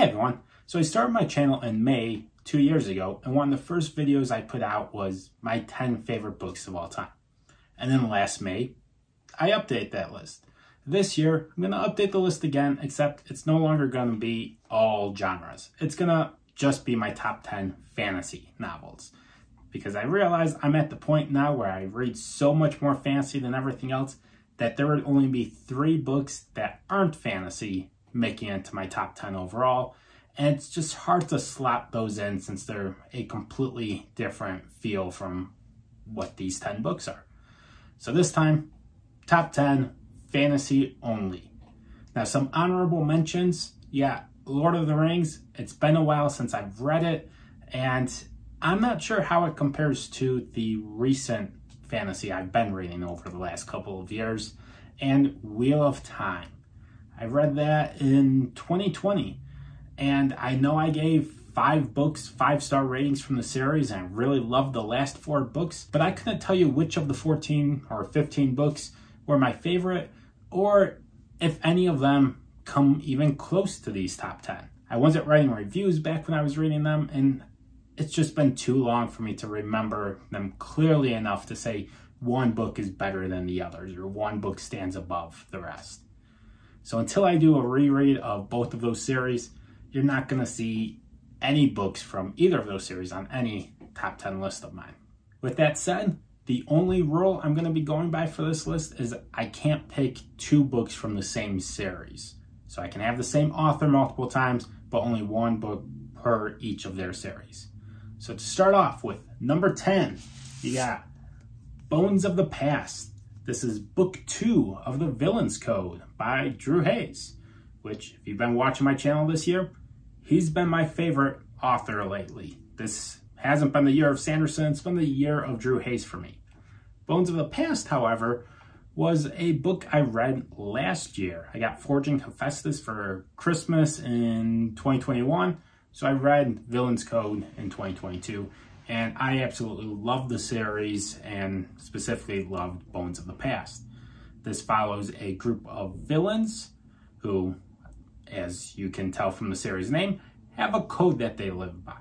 everyone. So I started my channel in May 2 years ago, and one of the first videos I put out was my 10 favorite books of all time. And then last May, I updated that list. This year, I'm going to update the list again, except it's no longer going to be all genres. It's going to just be my top 10 fantasy novels. Because I realize I'm at the point now where I read so much more fantasy than everything else that there would only be 3 books that aren't fantasy making it to my top 10 overall. And it's just hard to slot those in since they're a completely different feel from what these 10 books are. So this time, top 10, fantasy only. Now some honorable mentions. Yeah, Lord of the Rings. It's been a while since I've read it, and I'm not sure how it compares to the recent fantasy I've been reading over the last couple of years. And Wheel of Time. I read that in 2020, and I know I gave 5 books 5-star ratings from the series, and I really loved the last 4 books, but I couldn't tell you which of the 14 or 15 books were my favorite, or if any of them come even close to these top 10. I wasn't writing reviews back when I was reading them, and it's just been too long for me to remember them clearly enough to say one book is better than the others, or one book stands above the rest. So until I do a reread of both of those series, you're not going to see any books from either of those series on any top 10 list of mine. With that said, the only rule I'm going to be going by for this list is I can't pick 2 books from the same series. So I can have the same author multiple times, but only 1 book per each of their series. So to start off with, number 10, you got Bones of the Past. This is book 2 of the Villain's Code by Drew Hayes, which, if you've been watching my channel this year, he's been my favorite author lately. This hasn't been the year of Sanderson, it's been the year of Drew Hayes for me. Bones of the Past, however, was a book I read last year. I got Forging Hephaestus for Christmas in 2021, so I read Villain's Code in 2022. And I absolutely loved the series, and specifically loved Bones of the Past. This follows a group of villains who, as you can tell from the series name, have a code that they live by.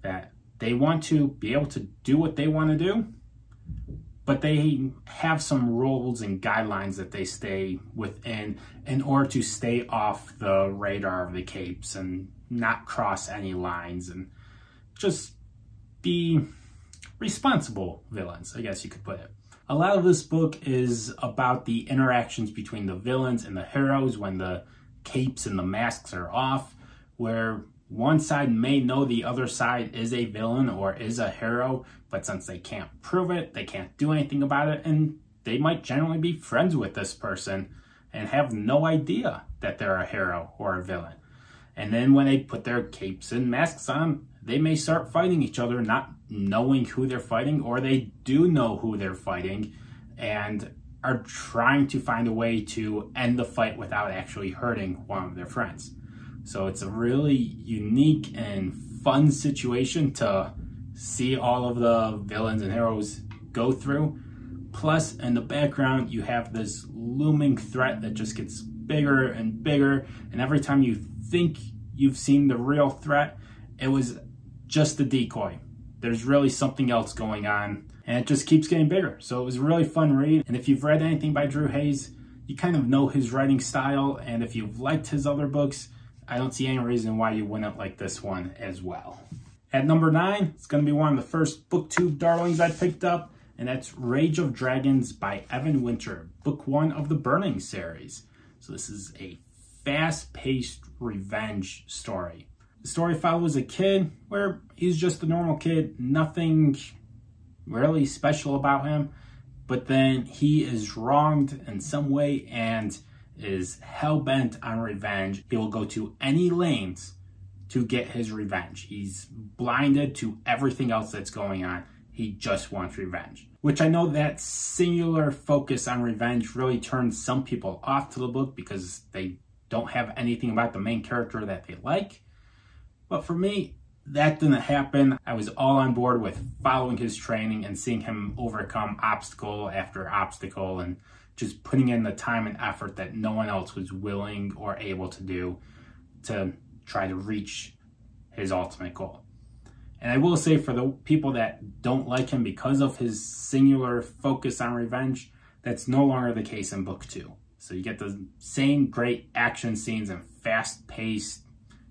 That they want to be able to do what they want to do, but they have some rules and guidelines that they stay within in order to stay off the radar of the capes and not cross any lines and just be responsible villains, I guess you could put it. A lot of this book is about the interactions between the villains and the heroes when the capes and the masks are off, where one side may know the other side is a villain or is a hero, but since they can't prove it, they can't do anything about it, and they might generally be friends with this person and have no idea that they're a hero or a villain. And then when they put their capes and masks on, they may start fighting each other, not knowing who they're fighting, or they do know who they're fighting and are trying to find a way to end the fight without actually hurting one of their friends. So it's a really unique and fun situation to see all of the villains and heroes go through. Plus, in the background, you have this looming threat that just gets bigger and bigger, and every time you think you've seen the real threat, it was just a decoy. There's really something else going on, and it just keeps getting bigger. So it was a really fun read, and if you've read anything by Drew Hayes, you kind of know his writing style, and if you've liked his other books, I don't see any reason why you wouldn't like this one as well. At number 9, it's going to be one of the first booktube darlings I picked up, and that's Rage of Dragons by Evan Winter, book 1 of the Burning series. So this is a fast-paced revenge story. The story follows a kid where he's just a normal kid, nothing really special about him, but then he is wronged in some way and is hell-bent on revenge. He will go to any lengths to get his revenge. He's blinded to everything else that's going on. He just wants revenge. Which I know that singular focus on revenge really turns some people off to the book because they don't have anything about the main character that they like. But for me, that didn't happen. I was all on board with following his training and seeing him overcome obstacle after obstacle and just putting in the time and effort that no one else was willing or able to do to try to reach his ultimate goal. And I will say, for the people that don't like him because of his singular focus on revenge, that's no longer the case in book 2. So you get the same great action scenes and fast-paced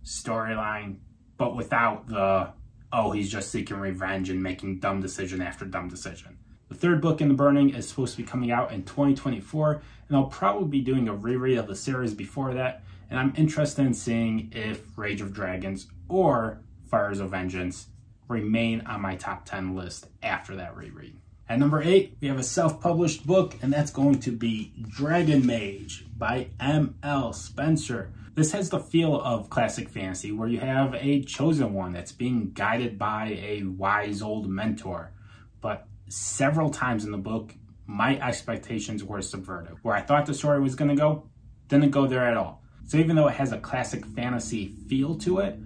storyline, but without the, oh, he's just seeking revenge and making dumb decision after dumb decision. The third book in The Burning is supposed to be coming out in 2024, and I'll probably be doing a reread of the series before that, and I'm interested in seeing if Rage of Dragons or Fires of Vengeance remain on my top 10 list after that reread. At number 8, we have a self-published book, and that's going to be Dragon Mage by M.L. Spencer. This has the feel of classic fantasy, where you have a chosen one that's being guided by a wise old mentor. But several times in the book, my expectations were subverted. Where I thought the story was going to go, didn't go there at all. So even though it has a classic fantasy feel to it,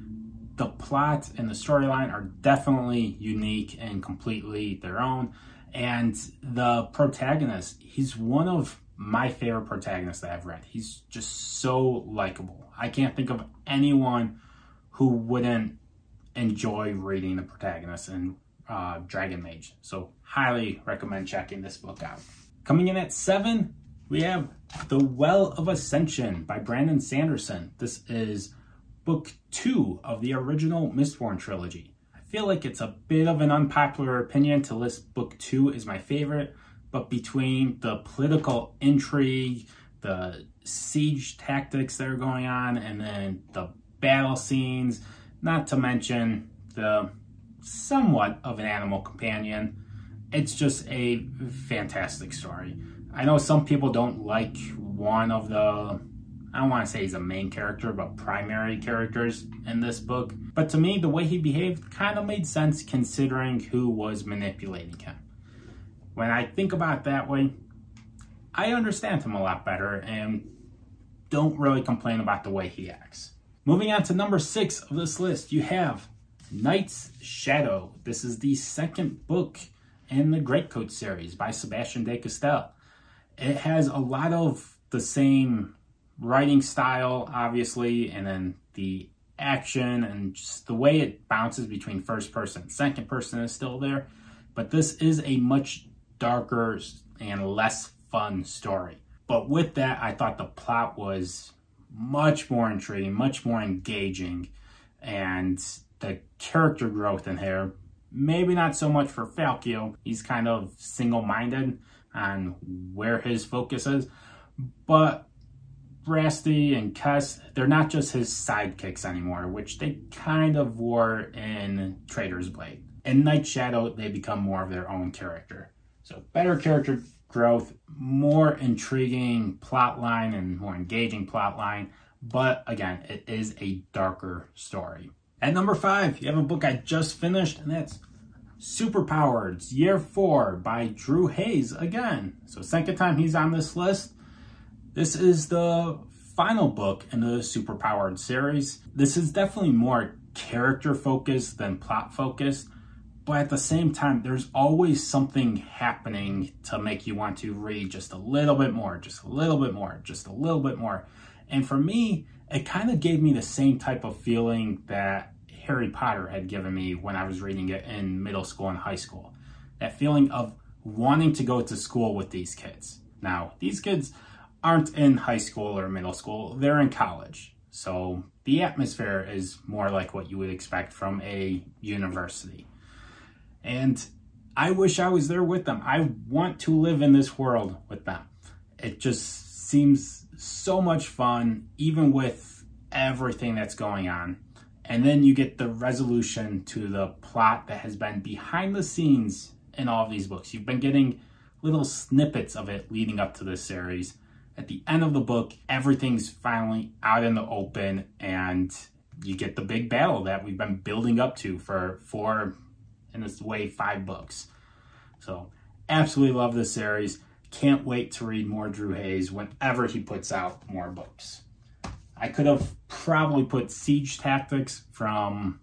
the plot and the storyline are definitely unique and completely their own. And the protagonist, he's one of my favorite protagonists that I've read. He's just so likable. I can't think of anyone who wouldn't enjoy reading the protagonist in Dragon Mage. So highly recommend checking this book out. Coming in at 7, we have The Well of Ascension by Brandon Sanderson. This is book 2 of the original Mistborn trilogy. I feel like it's a bit of an unpopular opinion to list book 2 as my favorite, but between the political intrigue, the siege tactics that are going on, and then the battle scenes, not to mention the somewhat of an animal companion, it's just a fantastic story. I know some people don't like one of the, I don't want to say he's a main character, but primary characters in this book. But to me, the way he behaved kind of made sense considering who was manipulating him. When I think about it that way, I understand him a lot better and don't really complain about the way he acts. Moving on to number 6 of this list, you have Knight's Shadow. This is the second book in the Greatcoat series by Sebastian de Castell. It has a lot of the same writing style, obviously, and then the action and just the way it bounces between first person and second person is still there. But this is a much darker and less fun story. But with that, I thought the plot was much more intriguing, much more engaging, and the character growth in here, maybe not so much for Falkio. He's kind of single-minded on where his focus is, but Rasty and Kess, they're not just his sidekicks anymore, which they kind of were in Traitor's Blade. In Night Shadow, they become more of their own character. So better character growth, more intriguing plot line and more engaging plot line, but again, it is a darker story. At number 5, you have a book I just finished, and that's Superpowered Year 4 by Drew Hayes again. So second time he's on this list. This is the final book in the Superpowered series. This is definitely more character focused than plot focused, but at the same time, there's always something happening to make you want to read just a little bit more, just a little bit more, just a little bit more. And for me, it kind of gave me the same type of feeling that Harry Potter had given me when I was reading it in middle school and high school. That feeling of wanting to go to school with these kids. Now, these kids aren't in high school or middle school, they're in college. So the atmosphere is more like what you would expect from a university. And I wish I was there with them. I want to live in this world with them. It just seems so much fun, even with everything that's going on. And then you get the resolution to the plot that has been behind the scenes in all of these books. You've been getting little snippets of it leading up to this series. At the end of the book, everything's finally out in the open, and you get the big battle that we've been building up to for in this way, 5 books. So absolutely love this series. Can't wait to read more Drew Hayes whenever he puts out more books. I could have probably put Siege Tactics from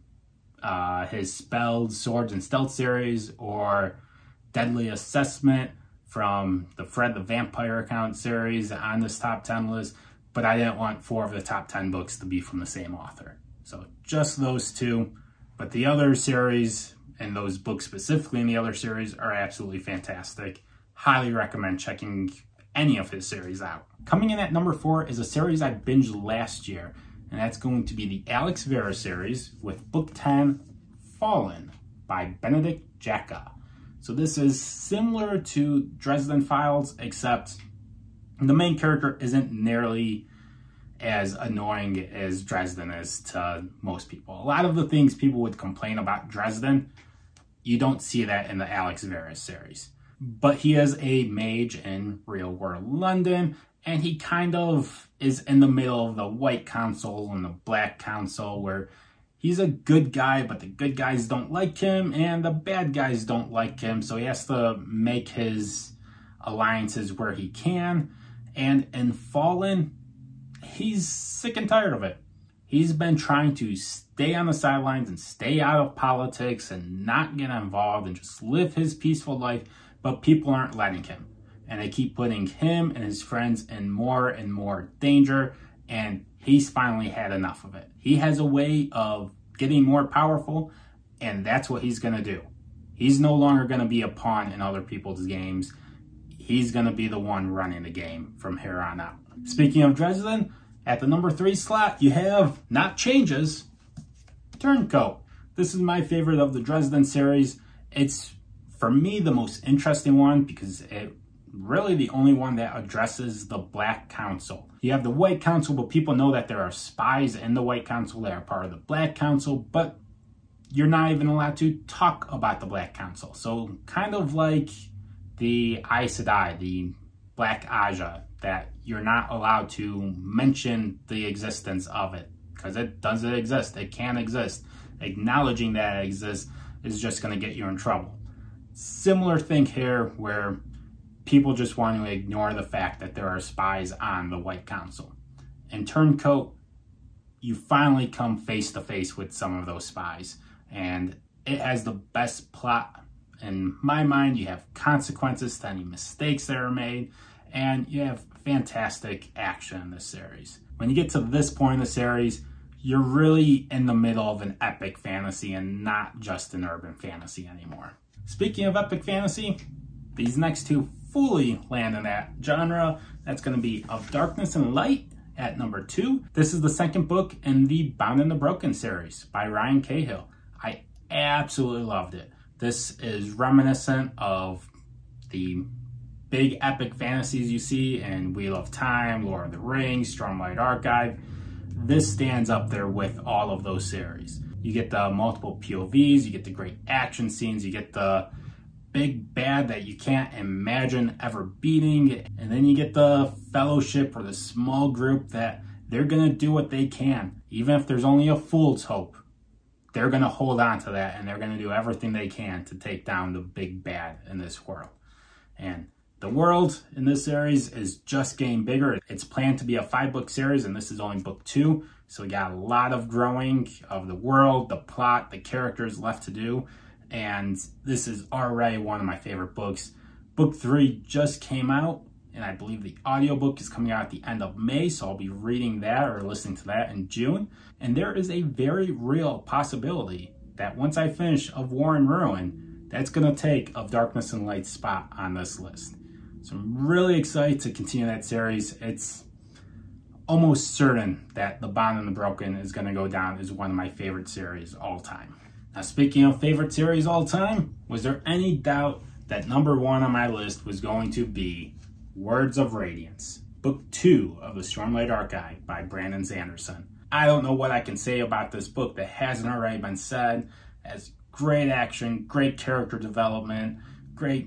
his Spelled Swords and Stealth series, or Deadly Assessment from the Fred the Vampire Account series on this top 10 list, but I didn't want 4 of the top 10 books to be from the same author. So just those two, but the other series and those books specifically in the other series are absolutely fantastic. Highly recommend checking any of his series out. Coming in at number 4 is a series I binged last year, and that's going to be the Alex Vera series with book 10, Fallen by Benedict Jacka. So this is similar to Dresden Files, except the main character isn't nearly as annoying as Dresden is to most people. A lot of the things people would complain about Dresden, you don't see that in the Alex Vera series. But he is a mage in real world London, and he kind of is in the middle of the White Council and the Black Council, where he's a good guy, but the good guys don't like him, and the bad guys don't like him, so he has to make his alliances where he can. And in Fallen, he's sick and tired of it. He's been trying to stay on the sidelines and stay out of politics and not get involved and just live his peaceful life, but people aren't letting him. And they keep putting him and his friends in more and more danger, and he's finally had enough of it. He has a way of getting more powerful, and that's what he's going to do. He's no longer going to be a pawn in other people's games. He's going to be the one running the game from here on out. Speaking of Dresden, at the number 3 slot, you have, not changes, Turncoat. This is my favorite of the Dresden series. It's, for me, the most interesting one because it really the only one that addresses the Black Council. You have the White Council, but people know that there are spies in the White Council that are part of the Black Council, but you're not even allowed to talk about the Black Council. So kind of like the Aes Sedai, the Black Aja, that you're not allowed to mention the existence of it because it doesn't exist. It can't exist. Acknowledging that it exists is just going to get you in trouble. Similar thing here where people just want to ignore the fact that there are spies on the White Council. In Turncoat, you finally come face to face with some of those spies, and it has the best plot in my mind. You have consequences to any mistakes that are made, and you have fantastic action in this series. When you get to this point in the series, you're really in the middle of an epic fantasy and not just an urban fantasy anymore. Speaking of epic fantasy, these next two fully land in that genre. That's going to be Of Darkness and Light at number 2. This is the second book in the Bound and the Broken series by Ryan Cahill. I absolutely loved it. This is reminiscent of the big epic fantasies you see in Wheel of Time, Lord of the Rings, Stormlight Archive. This stands up there with all of those series. You get the multiple POVs, you get the great action scenes, you get the big bad that you can't imagine ever beating, and then you get the fellowship or the small group that they're gonna do what they can. Even if there's only a fool's hope, they're gonna hold on to that and they're gonna do everything they can to take down the big bad in this world. And the world in this series is just getting bigger. It's planned to be a 5-book series, and this is only book 2. So we got a lot of growing of the world, the plot, the characters left to do. And this is already one of my favorite books. Book 3 just came out, and I believe the audiobook is coming out at the end of May, so I'll be reading that or listening to that in June. And there is a very real possibility that once I finish Of War and Ruin, that's going to take Of Darkness and Light's spot on this list. So I'm really excited to continue that series. It's almost certain that The Bound and the Broken is going to go down as one of my favorite series all time. Now, speaking of favorite series all time, was there any doubt that number 1 on my list was going to be Words of Radiance, Book 2 of the Stormlight Archive by Brandon Sanderson. I don't know what I can say about this book that hasn't already been said. It has great action, great character development, great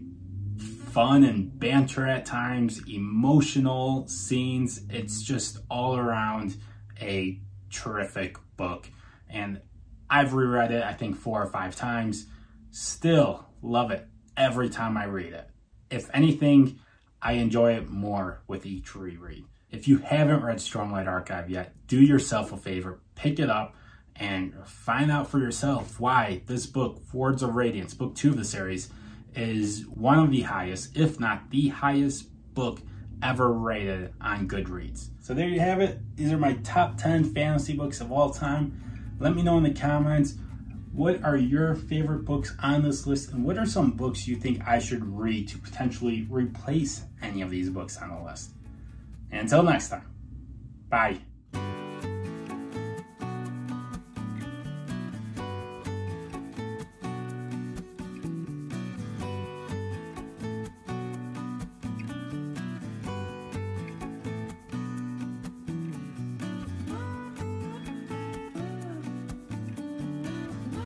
fun and banter at times, emotional scenes. It's just all around a terrific book. And I've reread it, I think 4 or 5 times. Still love it every time I read it. If anything, I enjoy it more with each reread. If you haven't read Stormlight Archive yet, do yourself a favor, pick it up and find out for yourself why this book, Words of Radiance, book 2 of the series, is one of the highest, if not the highest book ever rated on Goodreads. So there you have it. These are my top 10 fantasy books of all time. Let me know in the comments, what are your favorite books on this list, and what are some books you think I should read to potentially replace any of these books on the list? And until next time, bye.